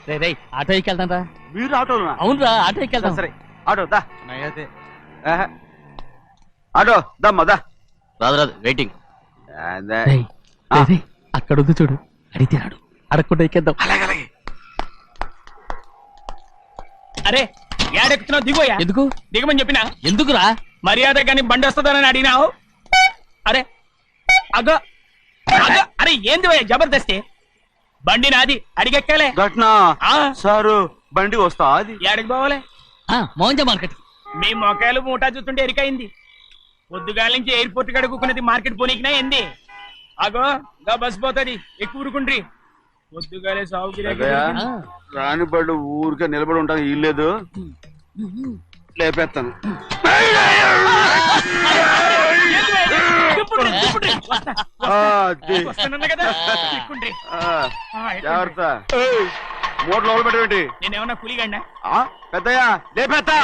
రే auto ఎక్కి వెళ్తాం రా. మీరు ఆటోలో? అవునురా ఆటో ఎక్కి వెళ్తాం. సరే ఆటో దా. ఆటో దమ్మా దా. రాదు వెయిటింగ్. అక్కడ ఉంది చూడు, అడిగితే రాడు, అడగకుండా ఎక్కేద్దాం. అరే ఏడెక్కుతున్నావు? దిగోయా. ఎందుకు దిగమని చెప్పినా? ఎందుకురా? మర్యాద కానీ బండి వస్తుందని అడిగినావు. అరే అగో అగో, అరే ఏంది భయ్యా జబర్దస్తి? బండి నాది, అడిగెక్కాలే. ఘట్నా సారు బండి వస్తా. అది ఏడకి పోవాలే? మోహన్జా మార్కెట్. మీ మొక్కలు మూటా చూస్తుంటే ఎరికైంది. పొద్దుగాల నుంచి ఎయిర్పోర్ట్ కడుక్కున్నది మార్కెట్ పోనీకినా ఏంది? అగో గా బస్ పోతుంది, ఎక్కువ ఊరుకుండ్రి. పొద్దుగాలే సాగుకి రాని బళ్ళు ఊరికే నిలబడి ఉంటాను. ఇల్లేదు లేపేస్తాను. జాగ్రత్త. మూడు లోపల పెట్టేంటి? నేనేమన్నా కూలిగండా? పెద్దయ్యా లేపేస్తా.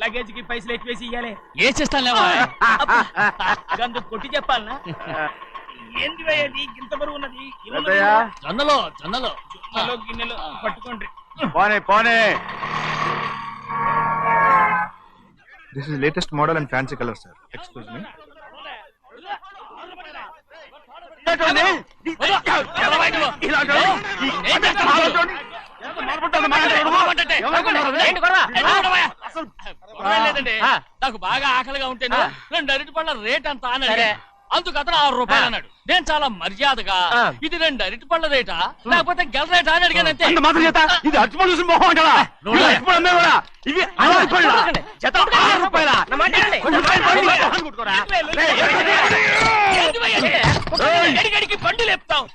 లగేజ్ కి పైసలు ఎక్కువేసి ఇయ్యాలి. ఏ చేస్తాను గందు కొట్టి చెప్పాలనా? ఏంది భయ్యది ఇంత బరువు ఉన్నది? జొన్నలో జొన్నలో గిన్నెలు పట్టుకోండి. పోనే పోనే. This is latest model and fancy color, sir. Excuse me. నాకు బాగా ఆకలిగా ఉంటే 2 అరటి పళ్ళ రేట్ అంత అన్నాడు. అందుకు అతను 6 రూపాయలు అన్నాడు. నేను చాలా మర్యాదగా ఇది 2 అరటి పళ్ళ రేటా లేకపోతే గెల రేటా అని అడిగానంతే. ఇది అరటిపళ్ళు చూసి మొహం అంటారా? ఇవి 6 బండి లేపుతావు.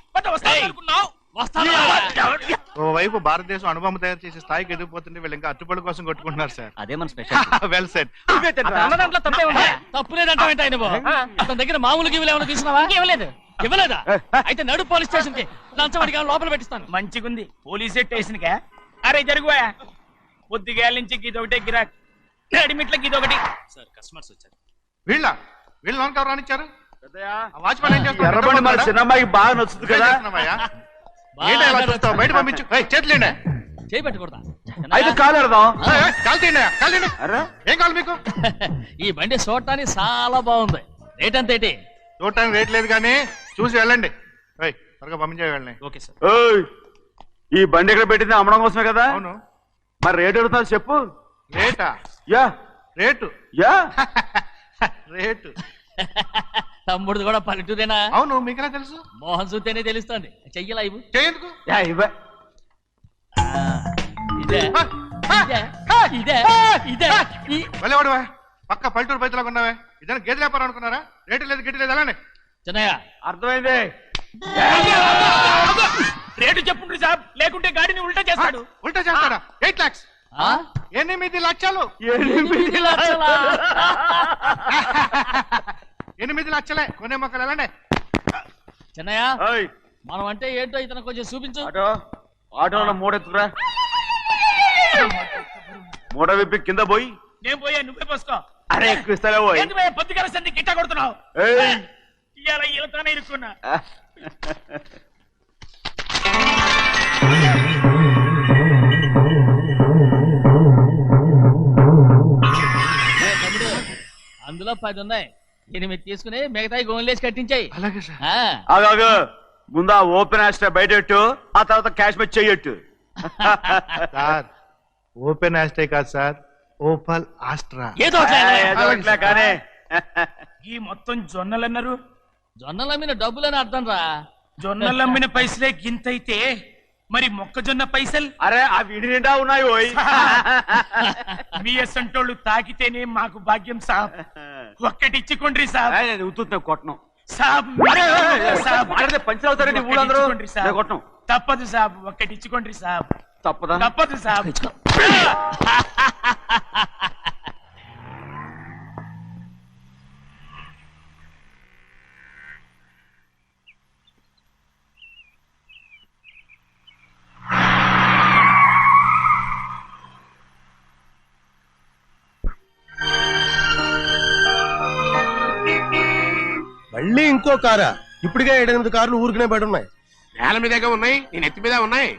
ఓవైపు భారతదేశం అనుభవం తయారు చేసే స్థాయికి ఎదిగిపోతుంటే వీళ్ళు ఇంకా అట్టుపడి కోసం కొట్టుకుంటున్నారు సార్. అదే మన స్పెషల్. Well said. దాంట్లో తప్పే ఉందా? తప్పు లేదంటావేంటి ఆయన? అతని దగ్గర మామూలు గివ్వులు ఏమైనా తీసుకున్నావా? ఇవ్వలేదా? అయితే నడు పోలీస్ స్టేషన్ కి లంచం అడిగా లోపల పెట్టిస్తాను. మంచిగుంది పోలీస్ స్టేషన్ కా? అరే జరుగువా. పొద్దుగాల నుంచి గీదొకటే గిరాక్, అడిమిట్లకి ఇదొకటి. సార్ కస్టమర్స్ వచ్చారు. వీళ్ళు లోన్ కవర్ రానిచ్చారు. వాచ్మెన్ ఏం చేస్తారు? ఎర్రబండి మన చిన్నమ్మాయికి బాగా నచ్చుతుంది కదా. బయట పంపించు. చేతులేండి. చేయి పెట్టకూడదా? అయితే కాలు ఎడదాం. ఏం కావాలి మీకు? ఈ బండి చూడటానికి చాలా బాగుంది. రేట్ అంత ఏంటి? చూడటానికి రేట్ లేదు కానీ చూసి వెళ్ళండి. త్వరగా పంపించే వెళ్ళండి. Okay sir. ఈ బండి ఎక్కడ పెట్టింది? అమ్మడం కోసమే కదా. అవును. మరి రేట్ అడుగుతా చెప్పు. రేటా? Yeah rate yeah rate. తమ్ముడు కూడా పల్లెటూరేనా? అవును. మీకెలా తెలుసు? మోహన్ చూస్తేనే తెలుస్తుంది. చెయ్యలా ఇవ్వు. చేయందుకు ఇదే ఇదే ఇదే వెళ్ళేవాడువా? పక్క పల్లెటూరు బయటలాగా ఉన్నావే. ఇదైనా గేదె వ్యాపారం అనుకున్నారా? రేటు లేదు గిట్టు లేదు. అలానే చిన్నయ్య అర్థమైంది. రేటు చెప్పుండ్రి సాబ్, లేకుంటే గాడిని ఉల్టా చేస్తాడు. ఉల్టా చేస్తాడా? 8 lakhs. 8 లక్షలు. 8 లక్షలా? 8 లక్షలే. కొనే మొక్కలు ఎలాండే. చిన్నయ్య మనం అంటే ఏంటో ఇతను కొంచెం చూపించు. ఆటోలో మూడెత్తుకురా. మూడ విప్పి కింద పోయి. నేను పోయా, నువ్వే పోసుకో. అరే ఎక్కువ ఇస్తావే పోయి. పొద్దుగాల సంది గిట్ట కొడుతున్నావు. ఇవాళ ఈలతోనే ఇరుక్కున్నా. అందులో 10 ఉన్నాయి. 8 తీసుకుని మిగతాయి గోన్లేసి కట్టించాయి. అలాగే సార్. ఆగాగు. ముందా ఓపెన్ ఆస్ట్రా బయటెట్టు, ఆ తర్వాత క్యాష్ మెచ్ చెయ్యట్టు. సార్ ఓపెన్ ఆస్ట్రే కాదు సార్, ఓపల్ ఆస్ట్రా. ఏదో కానీ ఈ మొత్తం జొన్నలు అన్నారు. జొన్నలమ్మిన డబ్బులని అర్థం రా. జొన్నలమ్మిన పైసలే గింతైతే మరి మొక్కజొన్న పైసలు? అరే ఆ విడి నిండా ఉన్నాయి. పోయి మీ అసంటోళ్ళు తాకితేనే మాకు భాగ్యం సాబ్. ఒక్కటి ఇచ్చుకోండి సాబ్. ఉత్తున్నా కొట్టను సాబ్. పంచర్ అవుతారండి ఊళ్ళందరూ. కొట్టను. తప్పదు సాబ్, ఒక్కటి ఇచ్చుకోండి సాబ్. తప్పదా? తప్పదు సాబ్. మళ్ళీ ఇంకో కారా? ఇప్పటికే 7-8 కార్లు ఊరికనే బయట ఉన్నాయి. నేల మీదగా ఉన్నాయి, నేను ఎత్తి మీద ఉన్నాయి.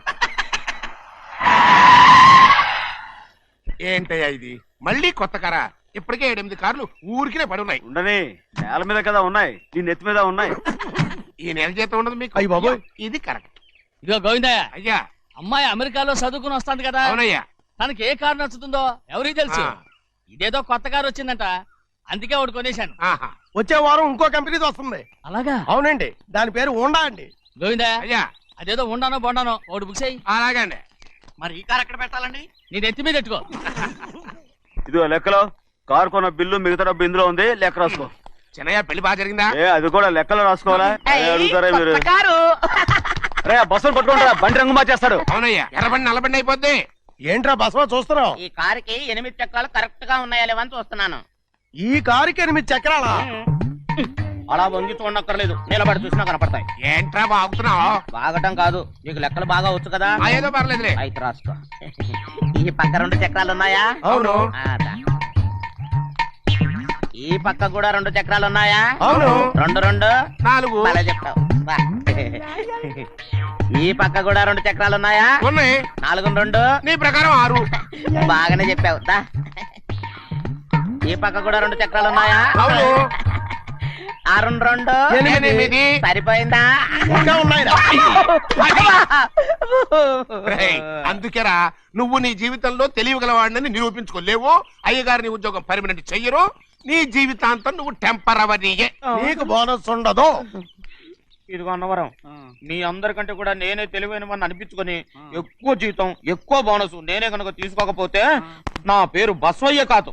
ఏంటయ్యా ఇది మళ్ళీ కొత్త కారా? ఇప్పటికే 8 కార్లు ఊరికినే పడి ఉన్నాయి. ఉండని, నేల మీద కదా ఉన్నాయి, నీ నెత్తి మీద ఉన్నాయి. ఈ నెల జీతం ఉండదు మీకు. అయ్య బాబోయ్. ఇది కరెక్ట్. ఇదిగో గోవిందయ్య, అయ్యా. అమ్మాయి అమెరికాలో చదువుకుని వస్తాంది కదా, అవునయ్యా. తనకి ఏ కారు నచ్చుతుందో ఎవరికి తెలుసు. ఆ. ఇదేదో కొత్త కారు వచ్చిందంట, అందుకే ఒకటి కొనేశాను. ఆహా. వచ్చే వారం ఇంకో కంపెనీది వస్తుంది. అలాగా? అవునండి, దాని పేరు హోండా అండి. గోవిందయ్య, అయ్యా. అదేదో ఉండానో బొండానో ఒకటి బుక్ చేయి. అలాగండి. మరి ఈ కార్ ఎక్కడ పెట్టాలండి? నీ నెత్తి మీద పెట్టుకో. ఇదిగో లెక్కలో కారు కొన్న బిల్లు మిగతా డబ్బు ఇందులో ఉంది, లెక్క రాసుకో. చిన్నయ్య పెళ్లి బాగా జరిగిందా? అది కూడా లెక్కలో రాసుకోవాలా? అదే అడుగుతారా మీరు? రే బస్సులు పట్టుకుంటారా, బండి రంగు మార్చేస్తాడు. అవునయ్యా, ఎర్రబండి నల్లబండి అయిపోద్ది. ఏంట్రా బసవా చూస్తున్నావు? ఈ కారుకి 8 చక్రాలు కరెక్ట్ గా ఉన్నాయా లేవని చూస్తున్నాను. ఈ కారుకి 8 చక్రాలా? అలా వంగి చూడక్కర్లేదు, నిలబడి చూసినా కనపడతాయి. ఏంట్రా బాగుతున్నావు? బాగటం కాదు, నీకు లెక్కలు బాగా వచ్చు కదా. ఏదో పర్లేదులే. అయితే రాసుకో. ఈ పక్క 2 చక్రాలు ఉన్నాయా? అవును. ఆ, దా. ఈ పక్క కూడా 2 చక్రాలు ఉన్నాయా? అవును. 2 2 4 అలా చెప్తావు. బా. ఈ పక్క కూడా 2 చక్రాలు ఉన్నాయా? ఉన్నాయి. 4 2 నీ ప్రకారం 6. బాగానే చెప్పావు. దా. ఈ పక్క కూడా 2 చక్రాలు ఉన్నాయా? అవును. 6 2 8. సరిపోయిందా? ఇంకా ఉన్నాయిరా. రేయ్, అందుకేరా నువ్వు నీ జీవితంలో తెలియగలవాడిని నిరూపించుకోలేవు. అయ్యగారు నీ ఉద్యోగం పర్మనెంట్ చెయ్యరు. నీ జీవితాంతం నువ్వు టెంపరవరీయే. నీకు బోనస్ ఉండదు. ఇదిగో అన్నవరం, మీ అందరికంటే కూడా నేనే తెలివైన వాడిని అనిపించుకొని ఎక్కువ జీతం ఎక్కువ బోనస్ నేనే కనుక తీసుకోకపోతే నా పేరు బస్వయ్య కాదు.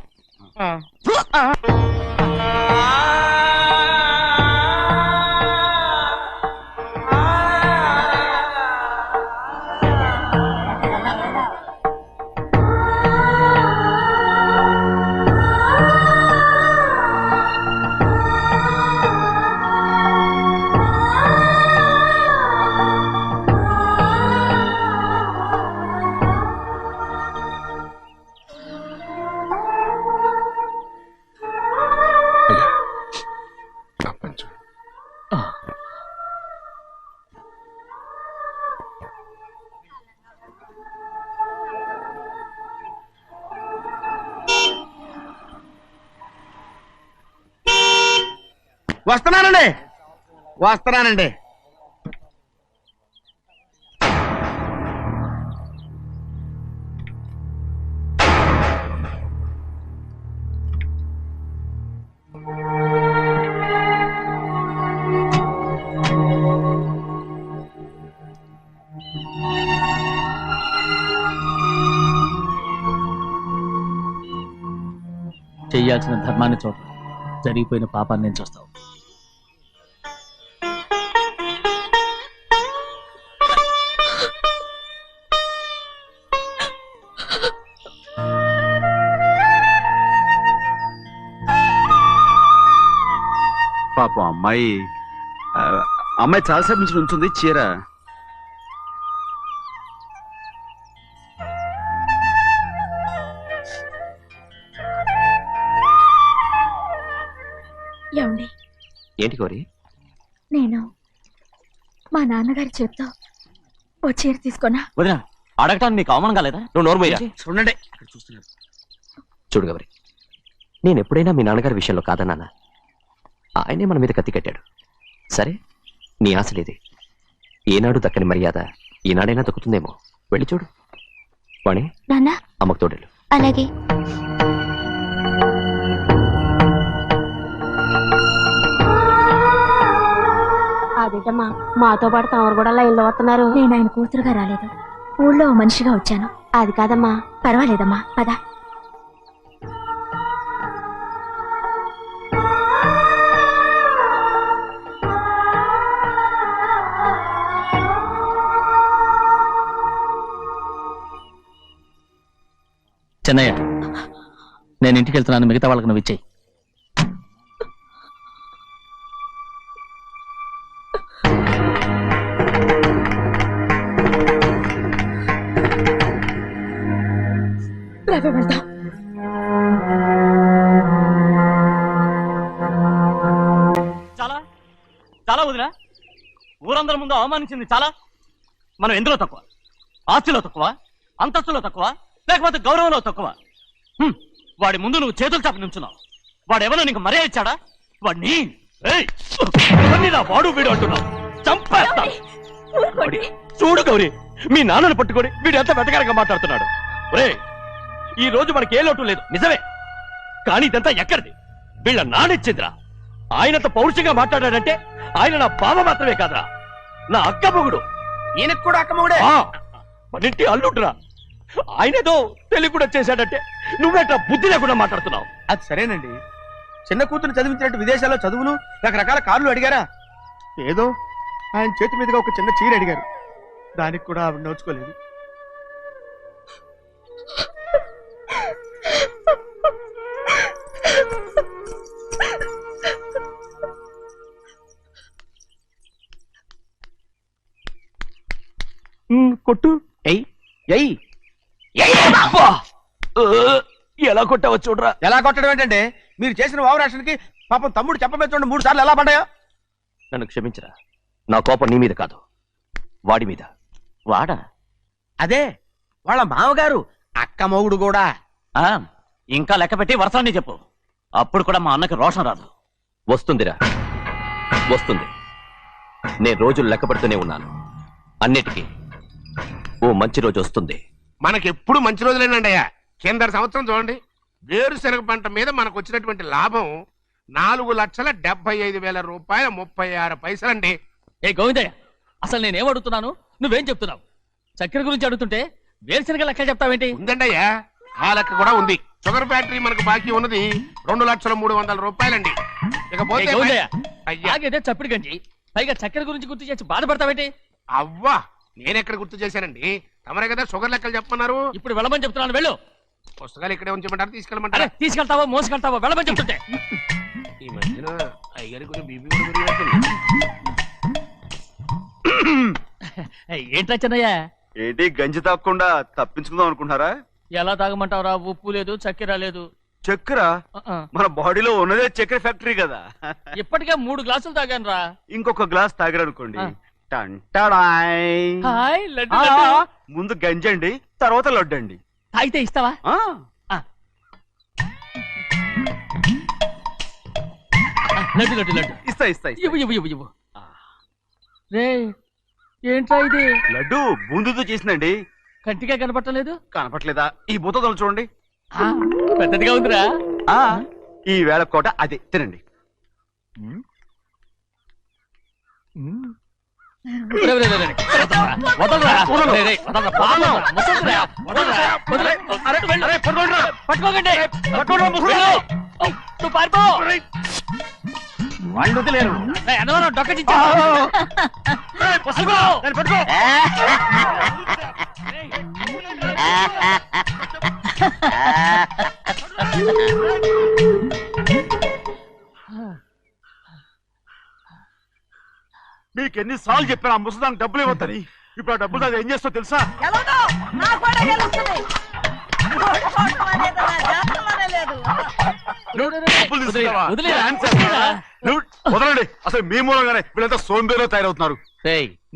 వస్తున్నానండి. చెయ్యాల్సిన ధర్మాన్ని చోట జరిగిపోయిన పాపాన్ని నేను చూస్తావు. పాపం అమ్మాయి చాలాసేపు నుంచి ఉంచుంది చీర. ఏమండి? ఏంటి కోరి? నేను మా నాన్నగారి చేత్తో ఓ చీర తీసుకున్నా. వదినా, అడగటానికి నీకు అవమానం కాలేదా? నువ్వు నోర్మయ్యా. చూడండి, చూడు గౌరి, నేను ఎప్పుడైనా మీ నాన్నగారి విషయంలో కాదన్నానా? ఆయనే మన మీద కత్తి కట్టాడు. సరే, నీ ఆశలేదే. ఏనాడు దక్కని మర్యాద ఈనాడైనా దక్కుతుందేమో. వెళ్ళి చూడు. వాణి, నాన్న అమ్మకు తోడేళ్ళు. అలాగే. అదేటమ్మా, మాతో పాటు తమరు కూడా లైన్లో వస్తున్నారు. నేను ఆయన కూతురుగా రాలేదు, ఊళ్ళో మనిషిగా వచ్చాను. అది కాదమ్మా. పర్వాలేదమ్మా, పద. చెన్నయ్య, నేను ఇంటికి వెళ్తున్నాను, మిగతా వాళ్ళకి నువ్వు ఇచ్చేయి. చాలా చాలా వదినా, ఊరందరి ముందు అవమానించింది చాలా. మనం ఎందులో తక్కువ? ఆస్తిలో తక్కువ, అంతస్తులో తక్కువ, లేకపోతే గౌరవంలో తక్కువ? వాడి ముందు నువ్వు చేతులు చాపి నుంచున్నావు. వాడెవరో నీకు మర్యాద ఇచ్చాడా? వాడిని వాడు వీడు అంటున్నావు, చంపేస్తా. చూడు గౌరీ, మీ నాన్నను పట్టుకొని వీడు ఎంత వెతకారంగా మాట్లాడుతున్నాడు. ఒరే, ఈ రోజు మనకి ఏ లోటు లేదు నిజమే, కానీ ఇదంతా ఎక్కడిది? వీళ్ళ నానిచ్చిందిరా. ఆయనంత పౌరుషంగా మాట్లాడాడంటే ఆయన నా బావ మాత్రమే కాదురా, నా అక్క మొగుడు. ఈయనకు కూడా అక్క మొగుడే. మనింటి అల్లుడురా. ఆయనేదో తెలివి కూడా చేశాడంటే నువ్వేట్లా బుద్ధి లేకుండా మాట్లాడుతున్నావు? అది సరేనండి, చిన్న కూతురు చదివించినట్టు విదేశాల్లో చదువులు రకరకాల కార్లు అడిగారా? ఏదో ఆయన చేతి మీదుగా ఒక చిన్న చీర అడిగారు, దానికి కూడా ఆవిడ నోచుకోలేదు. కొట్టు. ఎలా కొట్టావో చూడరా. ఎలా కొట్టడం ఏంటంటే, మీరు చేసిన వావరాక్షణకి పాపం తమ్ముడు చెప్పమే చూడండి 3 సార్లు ఎలా పడ్డాయో. నన్ను క్షమించరా, నా కోపం నీ మీద కాదు, వాడి మీద. వాడా? అదే వాళ్ళ మామగారు అక్క మొగుడు కూడా. ఇంకా లెక్క పెట్టి వరసాన్ని చెప్పు, అప్పుడు కూడా మా అన్నకి రోషం రాదు. వస్తుందిరా, వస్తుంది. నేను రోజులు లెక్క పెడుతూనే ఉన్నాను. అన్నిటికీ ఓ మంచి రోజు వస్తుంది. మనకెప్పుడు మంచి రోజులేనండి అయ్యా. కింద సంవత్సరం చూడండి, వేరుశనగ పంట మీద మనకు వచ్చినటువంటి లాభం 4,75,000 రూపాయల 36 పైసలండి. ఏ గోవిందయ్య, అసలు నేనేం అడుగుతున్నాను, నువ్వేం చెప్తున్నావు? చక్కెర గురించి అడుగుతుంటే వేరుశనగ లెక్క చెప్తావేంటి? ఉందండి అయ్యా, ఆ లెక్క కూడా ఉంది. షుగర్ ఫ్యాక్టరీ మనకు బాకీ ఉన్నది 2,03,00,000 రూపాయలండి. ఇకపోతే ఆగేదే చప్పిడి గంజి, పైగా చక్కెర గురించి గుర్తు చేసి బాధపడతావేంటి? అవ్వా, నేనెక్కడ గుర్తు చేశానండి, తమరే కదా షుగర్ లెక్కలు చెప్పమన్నారు. ఇప్పుడు వెళ్ళమని చెప్తున్నాను, వెళ్ళు. పుస్తకాలు ఇక్కడే ఉంచమంటారు, తీసుకెళ్ళమంటారా? తీసుకెళ్తావో మోసుకెళ్తావో వెళ్ళమని చెప్తుంటే. ఈ మధ్యన అయ్యగారి కొంచెం బీపీ కూడా పెరిగినట్టుంది. ఏంట్రా చిన్నయ్య? ఏంటి గంజి తాగకుండా తప్పించుకుందాం అనుకుంటున్నారా? ఎలా తాగమంటావురా? ఉప్పు లేదు, చక్కెర లేదు. చక్కెర మన బాడీలో ఉన్నదే చక్కెర ఫ్యాక్టరీ కదా. ఇప్పటికే 3 గ్లాసులు తాగాను రా. ఇంకొక గ్లాస్ తాగారనుకోండి, ముందు గంజండి, తర్వాత లడ్డండి. తాగితే ఇస్తావా? లడ్డు లడ్డు లడ్డు ఇస్తా ఇస్తా ఇవ్వు ఇవ్వు ఇవ్వు ఇవ్వు. రే, ఏంట్రా ఇది? లడ్డు బూందుతో చేసిందండి. కంటిగా కనపట్టలేదు. కనపట్లేదా? ఈ బూతలు చూడండి, పెద్దదిగా ఉందిరా. ఈ వేళ కోట అదే తినండి. వాళ్ళు వదిలేరు. మీకు ఎన్నిసార్లు చెప్పాను ఆ ముసదానికి డబ్బులు ఇవ్వద్దని. ఇప్పుడు ఆ డబ్బులు అది ఏం చేస్తో తెలుసా? వదలండి, అసలు మీ మూలంగానే వీళ్ళంతా సోంబేలో తయారవుతున్నారు.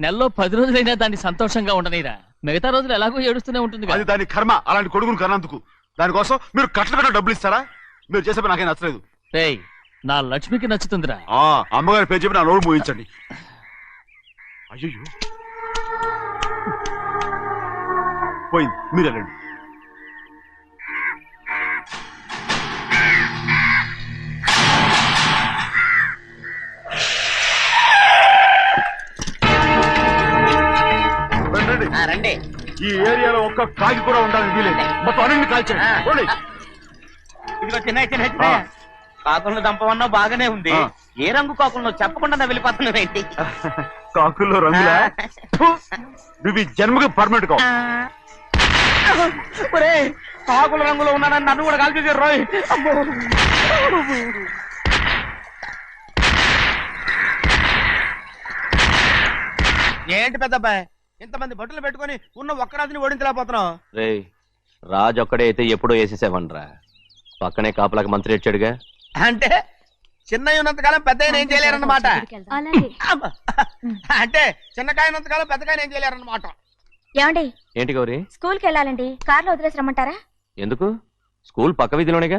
నెలలో 10 రోజులైనా దాన్ని సంతోషంగా ఉండనిరా, మిగతా రోజులు ఎలాగో ఏడుస్తూనే ఉంటుంది. అది దాని కర్మ, అలాంటి కొడుకును కన్నందుకు. దానికోసం మీరు కట్ట డబ్బులు ఇస్తారా? మీరు చేసే పని నాకేం నచ్చలేదు. నా లక్ష్మికి నచ్చుతుందిరా. అమ్మగారి పేరు చెప్పి నా నోరు మూయించండి. అయ్యో పోయింది, మీరు వెళ్ళండి. రండి. ఈ ఏరియాలో ఒక్క కాకి కూడా ఉండాలని వీలేదు. మొత్తం అన్ని కాల్చండి. ఇదిగో చిన్న కాకులను దంపమన్నా బాగానే ఉంది. ఏ రంగు కాకులను చెప్పకుండా వెళ్ళిపోతున్నావు ఏంటి? కాకుల్లో రంగులా? నువ్వు ఈ జన్మకి పర్మనెంట్ కావు. కాకుల రంగులో ఉన్నానని నన్ను కూడా కాల్చేసారు రోయ్. ఏంటి పెద్దబ్బాయి, ఇంతమంది బట్టలు పెట్టుకొని ఉన్న ఒక్కరాజుని ఓడించలేకపోతున్నావు? రే, రాజు ఒక్కడే అయితే ఎప్పుడో వేసేసేవనరా. పక్కనే కాపలాకి మంత్రి ఇచ్చాడుగా. అంటే చిన్నయ్య ఉన్నంతకాలం పెద్ద ఏం చేయలేరన్నమాట. అలాగే. అమ్మ. అంటే చిన్నకాయ ఉన్నంతకాలం పెద్దకాయ ఏం చేయలేరన్నమాట. ఏమండి ఏంటి గౌరీ? స్కూల్కి వెళ్ళాలండి, కార్లో వదిలేసి రమ్మంటారా? ఎందుకు? స్కూల్ పక్క వీధిలోనేగా,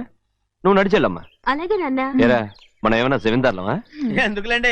నువ్వు నడిచెళ్ళమ్మా. అలాగే నాన్న. ఏరా మనం ఏమైనా జమీందార్లమా? ఎందుకులేండి